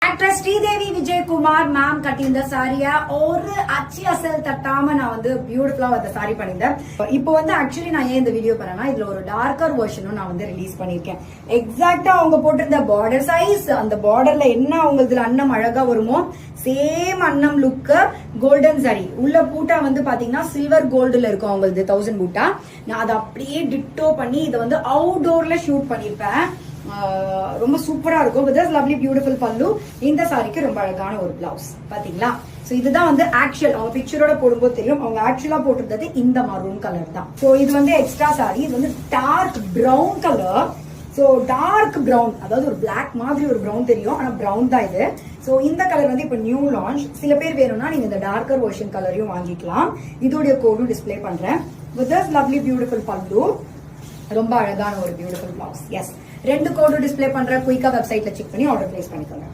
Actress Sridevi Vijayakumar ma'am கட்டியிருந்த சாரியா ஒரு அச்சு அசல் தட்டாம நான் வந்து பியூட்டிஃபுல்லா அந்த சாரி பண்ணியிருந்தேன். இப்போ வந்து ஆக்சுவலி நான் ஏன் இந்த வீடியோ பண்ணேன்னா இதுல ஒரு டார்க்கர் வெர்ஷனும் நான் வந்து ரிலீஸ் பண்ணிருக்கேன். எக்ஸாக்டா அவங்க போட்டிருந்த பார்டர் சைஸ், அந்த பார்டர்ல என்ன அவங்க இதுல அன்னம் அழகா வருமோ சேம் அன்னம் லுக்கு கோல்டன் சாரி உள்ள பூட்டா வந்து பாத்தீங்கன்னா சில்வர் கோல்டுல இருக்கும் அவங்களுக்கு 1000 பூட்டா. நான் அதை அப்படியே டிட்டோ பண்ணி இதை வந்து அவுட்டோர்ல ஷூட் பண்ணிருப்பேன். ரொம்ப சூப்பரா இருக்கும். வித் லவ்லி பியூட்டிஃபுல் பல்லு. இந்த சாரிக்கு ரொம்ப அழகான ஒரு பிளவுஸ் பாத்தீங்களா. சோ இதுதான் வந்து ஆக்சுவல் அவங்க பிக்சரோட போடும்போது தெரியும். அவங்க ஆக்சுவலா போட்டிருந்தது இந்த மரூன் கலர் தான். சோ இது வந்து எக்ஸ்ட்ரா சாரி. இது வந்து dark brown colour. So dark brown, அதாவது ஒரு பிளாக் மாதிரி ஒரு பிரவுன் தெரியும், ஆனா பிரவுன் தான் இது. சோ இந்த கலர் வந்து இப்ப நியூ லான்ச். சில பேர் வேணும்னா நீங்க இந்த டார்க்கர் வெர்ஷன் கலரையும் வாங்கிக்கலாம். இதோடைய கோடும் டிஸ்பிளே பண்றேன். வித் லவ்லி பியூட்டிஃபுல் பல்லு, ரொம்ப அழகான ஒரு பியூட்டிஃபுல் பிளவுஸ். எஸ், 2 கோடு டிஸ்பிளே பண்ற குயிக்கா வெப்சைட்ல செக் பண்ணி ஆர்டர் பிளேஸ் பண்ணிக்கோங்க.